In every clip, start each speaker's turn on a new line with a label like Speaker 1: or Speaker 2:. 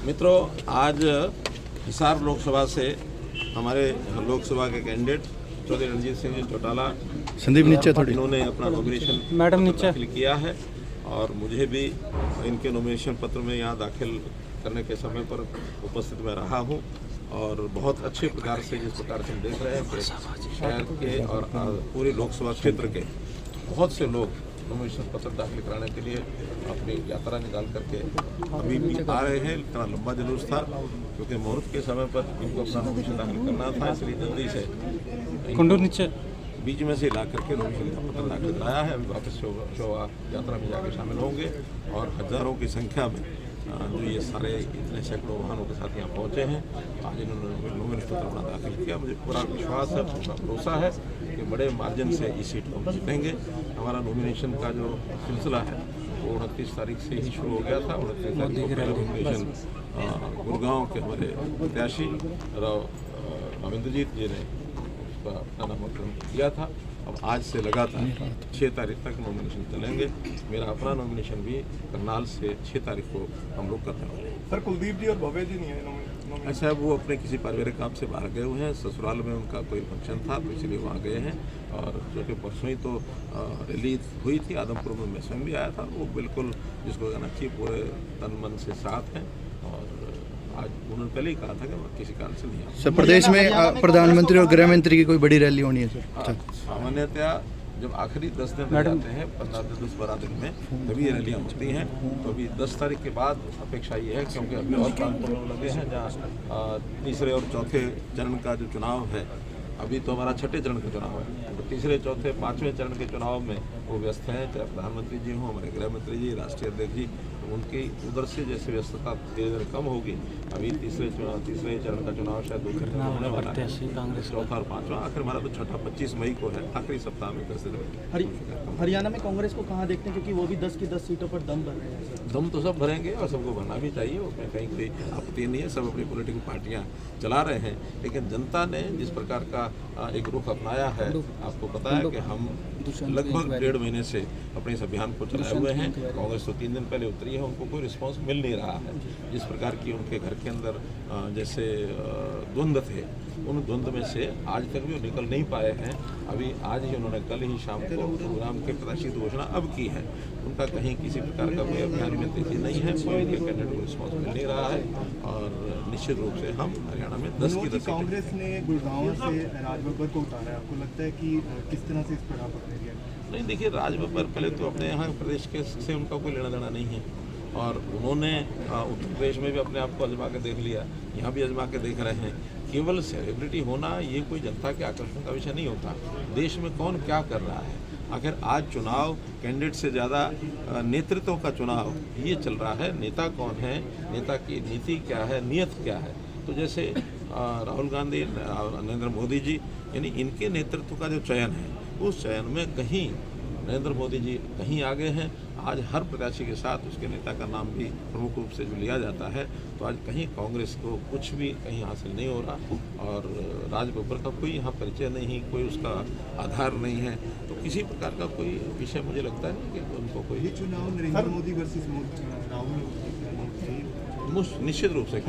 Speaker 1: मित्रों, आज हिसार लोकसभा से हमारे लोकसभा के कैंडिडेट चौधरी रणजीत सिंह जी चौटाला
Speaker 2: संदीप नीचे थोड़ी
Speaker 1: इन्होंने अपना नॉमिनेशन
Speaker 3: मैडम नीचे
Speaker 1: दाखिल किया है और मुझे भी इनके नॉमिनेशन पत्र में यहाँ दाखिल करने के समय पर उपस्थित मैं रहा हूँ और बहुत अच्छे प्रकार से जिस प्रकार से हम देख रहे हैं शहर के और पूरे लोकसभा क्षेत्र के बहुत से लोग नॉमिनेशन पत्र दाखिल कराने के लिए अपनी यात्रा निकाल करके अभी भी आ रहे हैं। इतना लंबा जुलूस था क्योंकि मुहूर्त के समय पर इनको अपना नॉमिनेशन दाखिल करना था, इसलिए जल्दी से
Speaker 3: नीचे
Speaker 1: बीच में से ला करके नॉमिनेशन का पत्र दाखिल कराया है। अभी वापस शोभा यात्रा में जाकर शामिल होंगे और हज़ारों की संख्या में जो ये सारे इतने सैकड़ों वाहनों के साथ यहाँ पहुँचे हैं, आज इन्होंने नॉमिनेशन पत्र अपना दाखिल किया। मुझे पूरा विश्वास है, पूरा भरोसा है कि बड़े मार्जिन से इस सीट को जीतेंगे। हमारा नॉमिनेशन का जो सिलसिला है वो 29 तारीख से ही शुरू हो गया था। 29 तारीख को पहला नॉमिनेशन गुड़गांव के हमारे प्रत्याशी रविंद्रजीत जी ने उसका अपना नामांकन किया था। अब आज से लगातार 6 तारीख तक नॉमिनेशन चलेंगे। मेरा अपना नॉमिनेशन भी करनाल से 6 तारीख को हम लोग करने वाले हैं।
Speaker 4: सर, कुलदीप जी और भव्य जी नहीं है
Speaker 1: अच्छा, वो अपने किसी पारिवारिक काम से बाहर गए हुए हैं। ससुराल में उनका कोई फंक्शन था तो इसलिए वहाँ गए हैं। और जो कि परसों ही तो रैली हुई थी आदमपुर में, मैं स्वयं भी आया था। वो बिल्कुल जिसको कहना चाहिए पूरे तन मन से साथ हैं और आज उन्होंने पहले ही कहा था कि मैं किसी कारण से नहीं आऊँ।
Speaker 2: सर, प्रदेश में प्रधानमंत्री और गृह मंत्री की कोई बड़ी रैली होनी है सर?
Speaker 1: सामान्यतया जब आखिरी 10 दिन रह जाते हैं, 15 से 10-12 दिन में, तभी ये रैलियाँ होती हैं। तो अभी 10 तारीख के बाद अपेक्षा ये है, क्योंकि अभी और प्रांतों में लगे हैं जहाँ तीसरे और चौथे चरण का जो चुनाव है, अभी तो हमारा छठे चरण का चुनाव है, तो तीसरे चौथे पाँचवें चरण के चुनाव में वो व्यस्त हैं। चाहे प्रधानमंत्री जी हों, हमारे गृह मंत्री जी, राष्ट्रीय अध्यक्ष जी, उनकी उधर से जैसे व्यस्तता धीरे धीरे कम होगी। अभी तीसरे चरण का चुनाव शायद 2 घंटे होने वाला है, चौथा और पाँचवा, आखिर हमारा तो छठा 25 मई को है, आखिरी सप्ताह में 10 दिन।
Speaker 5: हरियाणा में कांग्रेस को कहाँ देखते हैं, क्योंकि वो भी 10 की 10 सीटों पर दम भर रहे हैं?
Speaker 1: दम तो सब भरेंगे और सबको भरना भी चाहिए, उसमें कहीं कोई आपत्ति नहीं है। सब अपनी पॉलिटिकल पार्टियां चला रहे हैं, लेकिन जनता ने जिस प्रकार का एक रुख अपनाया है, आपको पता है कि हम लगभग 1.5 महीने से अपने इस अभियान को चलाए हुए हैं। कांग्रेस तो 3 दिन पहले उतरी है, उनको कोई रिस्पांस मिल नहीं रहा है। जिस प्रकार की उनके घर के अंदर जैसे द्वंद्व थे, उन द्वंद्व में से आज तक भी वो निकल नहीं पाए हैं। अभी आज ही उन्होंने कल ही शाम को प्रोग्राम के प्रत्याशी की घोषणा अब की है। उनका कहीं किसी प्रकार का कोई अभियान में तेजी नहीं है, कोई उनके कैंडिडेट को रिस्पॉन्स मिल नहीं रहा है और निश्चित रूप से हम हरियाणा में 10 की 10
Speaker 4: कांग्रेस ने गुड़गांव से राजबब्बर को उतारा है, आपको लगता है कि किस तरह से इस पर आप अपने लिया?
Speaker 1: नहीं, देखिए, राजबब्बर पहले तो अपने यहाँ प्रदेश के से उनका कोई लेना देना नहीं है और उन्होंने उत्तर प्रदेश में भी अपने आप को आजमा के देख लिया, यहाँ भी आजमा के देख रहे हैं। केवल सेलिब्रिटी होना ये कोई जनता के आकर्षण का विषय नहीं होता। देश में कौन क्या कर रहा है, आखिर आज चुनाव कैंडिडेट से ज़्यादा नेतृत्व का चुनाव ये चल रहा है। नेता कौन है, नेता की नीति क्या है, नियत क्या है। तो जैसे राहुल गांधी, नरेंद्र मोदी जी, यानी इनके नेतृत्व का जो चयन है, उस चयन में कहीं नरेंद्र मोदी जी कहीं आगे हैं। आज हर प्रत्याशी के साथ उसके नेता का नाम भी प्रमुख रूप से जो लिया जाता है, तो आज कहीं कांग्रेस को कुछ भी कहीं हासिल नहीं हो रहा और राजबब्बर का कोई यहाँ परिचय नहीं, कोई उसका आधार नहीं है। तो किसी प्रकार का कोई विषय मुझे लगता है कि उनको कोई
Speaker 4: चुनाव नरेंद्र मोदी वर्सेस राहुल
Speaker 1: निश्चित रूप से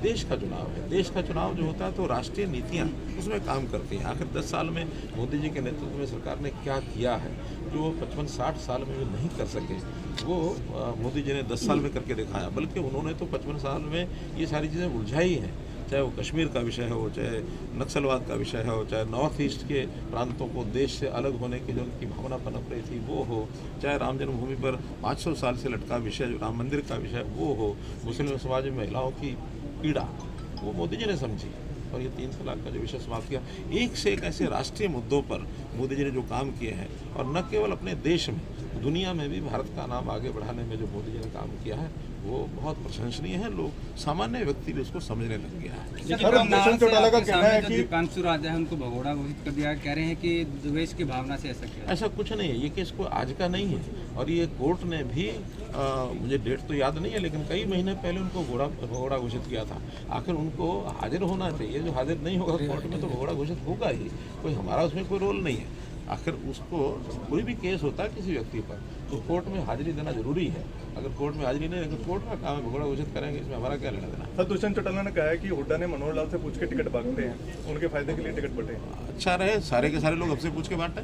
Speaker 1: देश का चुनाव है। देश का चुनाव जो होता है तो राष्ट्रीय नीतियाँ उसमें काम करती हैं। आखिर 10 साल में मोदी जी के नेतृत्व में सरकार ने क्या किया है जो 55-60 साल में वो नहीं कर सके, वो मोदी जी ने 10 साल में करके दिखाया। बल्कि उन्होंने तो 55 साल में ये सारी चीज़ें उलझाई हैं, चाहे वो कश्मीर का विषय हो, चाहे नक्सलवाद का विषय हो, चाहे नॉर्थ ईस्ट के प्रांतों को देश से अलग होने की जो उनकी भावना पनप रही थी वो हो, चाहे राम जन्मभूमि पर 500 साल से लटका विषय जो राम मंदिर का विषय वो हो, मुस्लिम समाज में महिलाओं की पीड़ा वो मोदी जी ने समझी और ये 3 तलाक का जो विषय समाप्त किया। एक से एक ऐसे राष्ट्रीय मुद्दों पर मोदी जी ने जो काम किए हैं और न केवल अपने देश में, दुनिया में भी भारत का नाम आगे बढ़ाने में जो मोदी जी ने काम किया है वो बहुत प्रशंसनीय है। लोग सामान्य व्यक्ति भी उसको समझने लग गया है।
Speaker 4: चौटाला का कहना है कि
Speaker 3: दीपांशु राजा है, उनको भगोड़ा घोषित कर दिया, कह रहे हैं कि द्वेष की भावना से ऐसा किया।
Speaker 1: ऐसा कुछ नहीं है, ये केस कोई आज का नहीं है और ये कोर्ट ने भी मुझे डेट तो याद नहीं है, लेकिन कई महीने पहले उनको भगोड़ा घोषित किया था। आखिर उनको हाजिर होना चाहिए, जो हाजिर नहीं होगा कोर्ट में तो भगोड़ा घोषित होगा ही, कोई हमारा उसमें कोई रोल नहीं है। आखिर उसको कोई भी केस होता है किसी व्यक्ति पर तो कोर्ट में हाजिरी देना जरूरी है। अगर कोर्ट में हाजिरी नहीं है तो कोर्ट का काम है, भगोड़ा घोषित करेंगे, इसमें हमारा क्या लेना देना।
Speaker 4: सर दुष्यंत चौटाला ने कहा है कि हुड्डा ने मनोहर लाल से पूछ के टिकट बांटते हैं, उनके फायदे के लिए टिकट बटे।
Speaker 1: अच्छा रहे, सारे के सारे लोग हमसे पूछ के बांटे,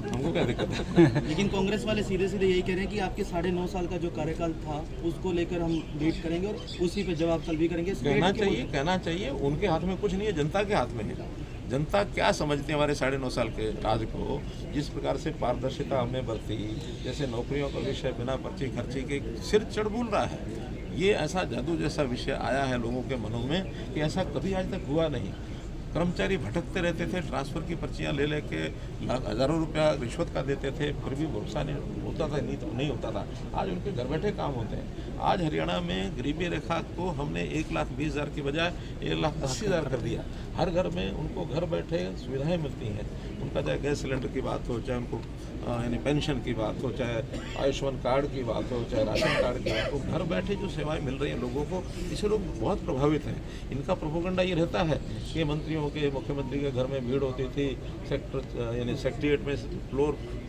Speaker 1: हमको क्या दिक्कत है।
Speaker 5: लेकिन कांग्रेस वाले सीधे सीधे यही कह रहे हैं कि आपके 9.5 साल का जो कार्यकाल था उसको लेकर हम लीड करेंगे और उसी पे जवाब तलब भी करेंगे।
Speaker 1: कहना चाहिए उनके हाथ में कुछ नहीं है, जनता के हाथ में है। जनता क्या समझती है हमारे 9.5 साल के राज को, जिस प्रकार से पारदर्शिता हमें बरती, जैसे नौकरियों का विषय बिना पर्ची खर्ची के सिर चढ़ बोल रहा है। ये ऐसा जादू जैसा विषय आया है लोगों के मनों में कि ऐसा कभी आज तक हुआ नहीं। कर्मचारी भटकते रहते थे, ट्रांसफ़र की पर्चियाँ ले लेके हज़ारों रुपया रिश्वत का देते थे, फिर भी भरोसा नहीं होता था, नहीं होता था। आज उनके घर बैठे काम होते हैं। आज हरियाणा में गरीबी रेखा को हमने 1,20,000 की बजाय 1,80,000 कर दिया। हर घर में उनको घर बैठे सुविधाएं मिलती हैं। उनका चाहे गैस सिलेंडर की बात हो, चाहे उनको यानी पेंशन की बात हो, चाहे आयुष्मान कार्ड की बात हो, चाहे राशन कार्ड की बात हो, घर बैठे जो सेवाएं मिल रही हैं लोगों को, इससे लोग बहुत प्रभावित हैं। इनका प्रोपोगंडा ये रहता है कि मंत्रियों के, मुख्यमंत्री के घर में भीड़ होती थी, सेक्टर यानी सेक्रेटेरिएट में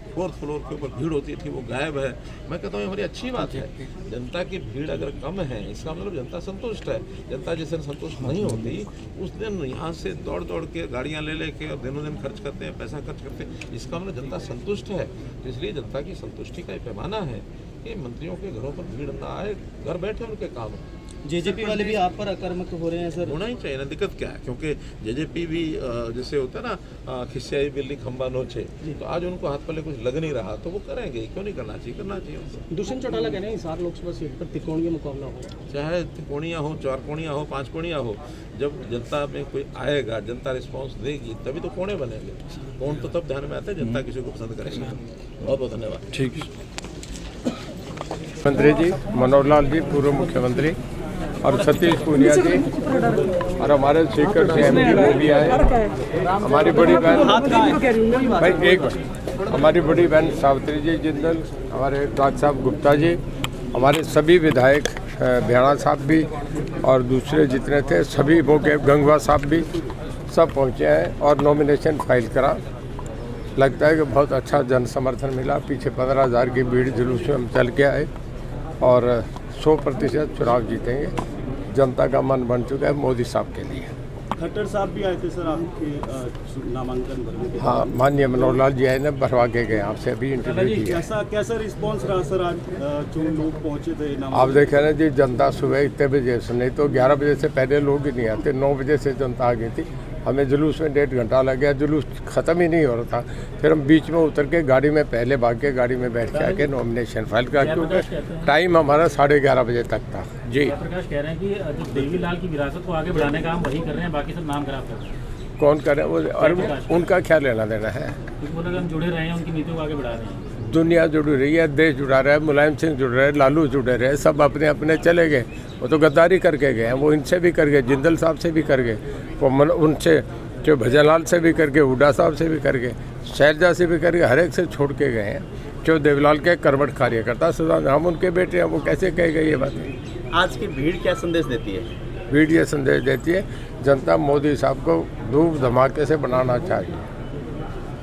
Speaker 1: 4th फ्लोर के ऊपर भीड़ होती थी, वो गायब है। मैं कहता हूँ ये बड़ी अच्छी बात है। जनता की भीड़ अगर कम है इसका मतलब जनता संतुष्ट है। जनता जिस दिन संतुष्ट नहीं होती उस दिन यहाँ से दौड़ दौड़ के गाड़ियाँ ले लेके और दिनों दिन खर्च करते हैं, पैसा खर्च करते हैं, इसका मतलब जनता संतुष्ट है। तो इसलिए जनता की संतुष्टि का एक पैमाना है कि मंत्रियों के घरों पर भीड़ ना आए, घर बैठे उनके काम है।
Speaker 5: जेजेपी वाले भी आप पर आक्रामक हो रहे हैं सर।
Speaker 1: होना ही चाहिए ना, दिक्कत क्या है, क्योंकि जेजेपी भी जैसे होता है ना खिस्सियाई बिल्ली खंबा नोचे, तो आज उनको हाथ पल्ले कुछ लग नहीं रहा तो वो करेंगे। क्यों नहीं करना चाहिए, करना चाहिए उनको।
Speaker 5: दुष्यंत चौटाला कह रहे हैं हिसार लोकसभा सीट पर त्रिकोणीय मुकाबला हो,
Speaker 1: चाहे त्रिकोणीय हो, 4 कोणिया हो, 5 कोणिया हो, जब जनता में कोई आएगा, जनता रिस्पॉन्स देगी तभी तो कोने बनेंगे। कौन तो तब ध्यान में आता है जनता किसी को पसंद करेगी। बहुत बहुत धन्यवाद।
Speaker 2: ठीक।
Speaker 6: मंत्री जी, मनोहर लाल जी पूर्व मुख्यमंत्री, और सतीश पूनिया जी, और हमारे स्पीकर से MP वो भी आए। हमारी बड़ी बहन भाई एक मिनट, हमारी बड़ी बहन सावित्री जी जिंदल, हमारे डॉक्टर साहब गुप्ता जी, हमारे सभी विधायक भ्याणा साहब भी और दूसरे जितने थे सभी, वो गंगवा साहब भी सब पहुँचे हैं और नॉमिनेशन फाइल करा। लगता है कि बहुत अच्छा जन समर्थन मिला। पीछे 15,000 की भीड़ जुलूस में हम चल के आए और 100% चुनाव जीतेंगे। जनता का मन बन चुका है मोदी साहब के लिए।
Speaker 5: खट्टर साहब भी आए थे सर आपके नामांकन भरने के।
Speaker 6: हाँ, माननीय मनोहर लाल जी आए ने भरवा के गए, आपसे अभी इंटरव्यू किया।
Speaker 5: कैसा रिस्पांस रहा सर आज जो लोग पहुंचे थे?
Speaker 6: आप देखें ना जी, जनता सुबह इतने बजे से, नहीं तो 11 बजे से पहले लोग ही नहीं आते, 9 बजे से जनता आ गई थी। हमें जुलूस में 1.5 घंटा लग गया, जुलूस ख़त्म ही नहीं हो रहा था। फिर हम बीच में उतर के गाड़ी में पहले भाग के गाड़ी में बैठ के आके नॉमिनेशन फाइल करा, क्योंकि टाइम हमारा 11:30 बजे तक था। जी
Speaker 7: प्रकाश कह रहे हैं कि जो देवीलाल की विरासत को आगे बढ़ाने का हम वही कर रहे हैं, बाकी सब नाम खराब कर रहे हैं।
Speaker 6: कौन कर रहे हैं वो, और उनका क्या लेना देना है?
Speaker 7: क्योंकि हम जुड़े रहे हैं, उनकी नीतियों को आगे बढ़ा रहे हैं।
Speaker 6: दुनिया जुड़ी रही है, देश जुड़ा रहा है, मुलायम सिंह जुड़ रहे हैं, लालू जुड़े रहे, सब अपने अपने चले गए। वो तो गद्दारी करके गए हैं, वो इनसे भी कर गए, जिंदल साहब से भी कर गए, वो उनसे जो भजनलाल से भी करके, हुड्डा साहब से भी करके, शैलजा से भी करके, हर एक से छोड़ के गए हैं। जो देवलाल के कर्मठ कार्यकर्ता सुधार, हम उनके बेटे हैं, वो कैसे कह गए ये बातें?
Speaker 5: आज की भीड़ क्या संदेश देती है?
Speaker 6: भीड़ ये संदेश देती है जनता मोदी साहब को धूम धमाके से बनाना चाहिए।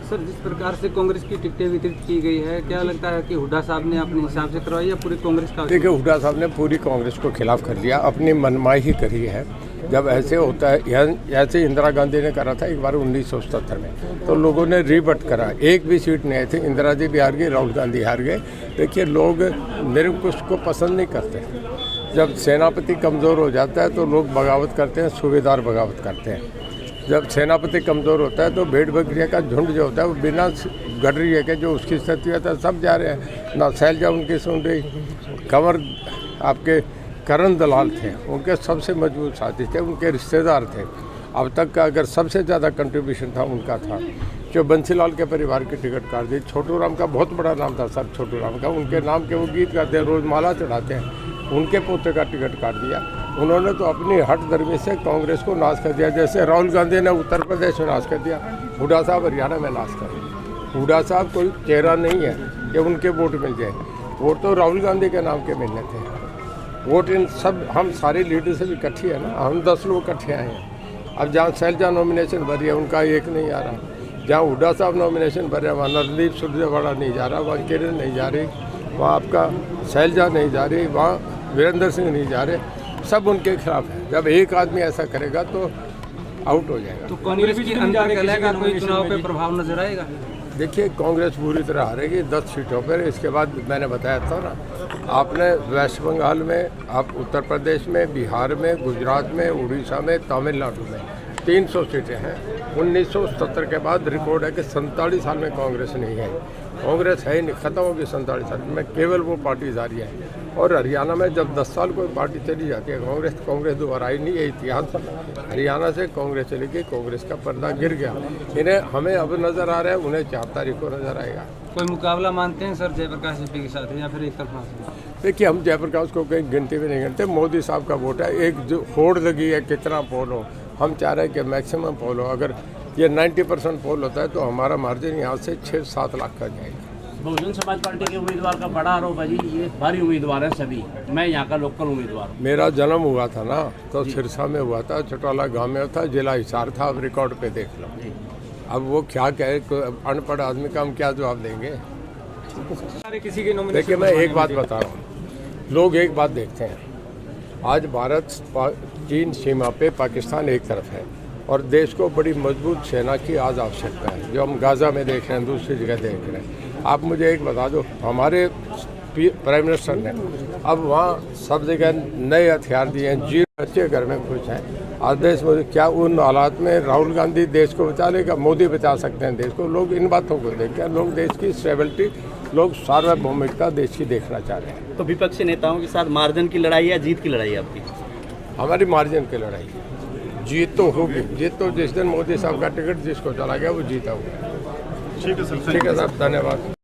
Speaker 3: सर, जिस प्रकार से कांग्रेस की टिकटें वितरित की गई है, क्या लगता है कि हुड्डा साहब ने अपने हिसाब से करवाई या पूरी कांग्रेस का?
Speaker 6: देखिए, हुड्डा साहब ने पूरी कांग्रेस को खिलाफ कर लिया, अपनी मनमाई ही करी है। जब ऐसे होता है, ऐसे इंदिरा गांधी ने करा था एक बार 1977 में, तो लोगों ने रिबट करा, एक भी सीट नहीं आई थी। इंदिरा जी भी हार गई, राहुल गांधी हार गए। देखिए, लोग निरंकुश को पसंद नहीं करते। जब सेनापति कमज़ोर हो जाता है तो लोग बगावत करते हैं, सूबेदार बगावत करते हैं। जब सेनापति कमज़ोर होता है तो भेड़ बकरिया का झुंड जो होता है वो बिना गढ़ रही है कि जो उसकी सत्य है सब जा रहे हैं। ना शैलजा उनकी सुन रही, कंवर आपके करण दलाल थे, उनके सबसे मजबूत साथी थे, उनके रिश्तेदार थे। अब तक का अगर सबसे ज़्यादा कंट्रीब्यूशन था उनका था। जो बंसीलाल के परिवार की टिकट काट दी, छोटू राम का बहुत बड़ा नाम था सर, छोटू राम का, उनके नाम के वो गीत गाते हैं, रोज़ माला चढ़ाते हैं, उनके पोते का टिकट काट दिया। उन्होंने तो अपनी हट धर्मी से कांग्रेस को नाश कर दिया, जैसे राहुल गांधी ने उत्तर प्रदेश में नाश कर दिया, हुड्डा साहब हरियाणा में नाश कर दिया। हुड्डा साहब कोई चेहरा नहीं है कि उनके वोट मिल जाए, वोट तो राहुल गांधी के नाम के मिलने थे। वोट इन सब हम सारी लीडर से इकट्ठी है ना, हम 10 लोग इकट्ठे आए हैं। अब जहाँ शैलजा नॉमिनेशन भरी है उनका एक नहीं आ रहा, जहाँ हुड्डा साहब नॉमिनेशन भर रहे हैं, वहाँ नरदीप सुरजेवाला नहीं जा रहा, वहाँ किरण नहीं जा रही, वहाँ आपका शैलजा नहीं जा रही, वहाँ वीरेंद्र सिंह नहीं जा रहे, सब उनके खिलाफ है। जब एक आदमी ऐसा करेगा तो आउट हो जाएगा।
Speaker 3: तो कांग्रेस की अंतर कलह का कोई चुनाव पे प्रभाव नजर आएगा?
Speaker 6: देखिए, कांग्रेस पूरी तरह हारेगी 10 सीटों पर। इसके बाद मैंने बताया था ना, आपने वेस्ट बंगाल में, आप उत्तर प्रदेश में, बिहार में, गुजरात में, उड़ीसा में, तमिलनाडु में 300 सीटें हैं। 1970 के बाद रिकॉर्ड है कि 47 साल में कांग्रेस नहीं है। कांग्रेस है ही नहीं, खत्म होगी 47 साल में, केवल वो पार्टी जारी है। और हरियाणा में जब 10 साल कोई पार्टी चली जाती है कांग्रेस दोबारा आई नहीं, ये इतिहास है। हरियाणा से कांग्रेस चली गई, कांग्रेस का पर्दा गिर गया। इन्हें हमें अब नज़र आ रहा है, उन्हें 4 तारीख को नज़र आएगा।
Speaker 3: कोई मुकाबला मानते हैं सर जयप्रकाश एपी के साथ या फिर एक तरफा?
Speaker 6: देखिए, हम जयप्रकाश को कहीं गिनती भी नहीं गिनते। मोदी साहब का वोट है, एक जो होड़ लगी है कितना पोल हो, हम चाह रहे हैं कि मैक्सिमम पोल हो। अगर ये 90% पोल होता है तो हमारा मार्जिन यहाँ से 6-7 लाख का जाएगा।
Speaker 7: बहुजन समाज पार्टी के उम्मीदवार का बड़ा आरोप है जी, ये भारी उम्मीदवार हैं सभी, मैं यहाँ का लोकल उम्मीदवार हूँ।
Speaker 6: मेरा जन्म हुआ था ना तो सिरसा में हुआ था, चटवाला गांव में था, जिला हिसार था। अब रिकॉर्ड पे देख लो। अब वो क्या कहे, अनपढ़ आदमी का हम क्या जवाब देंगे?
Speaker 3: किसी के
Speaker 6: देखिए, मैं एक बात बता रहा हूँ, लोग एक बात देखते हैं। आज भारत चीन सीमा पे पाकिस्तान एक तरफ है और देश को बड़ी मजबूत सेना की आज आवश्यकता है, जो हम गाज़ा में देख रहे हैं, दूसरी जगह देख रहे हैं। आप मुझे एक बता दो, हमारे प्राइम मिनिस्टर ने अब वहाँ सब जगह नए हथियार दिए हैं, 0 बच्चे घर में खुश हैं। आज देश में क्या उन हालात में राहुल गांधी देश को बचा लेगा? मोदी बचा सकते हैं देश को? लोग इन बातों को देखते हैं। लोग देश की स्टेबिलिटी, लोग सार्वभौमिकता देश की देखना चाह रहे हैं।
Speaker 5: तो विपक्षी नेताओं के साथ मार्जिन की लड़ाई या जीत की लड़ाई आपकी?
Speaker 6: हमारी मार्जिन की लड़ाई है। जीत तो होगी, जीत तो जिस दिन मोदी साहब का टिकट जिसको चला गया वो जीता हुआ है। ठीक है सर, धन्यवाद।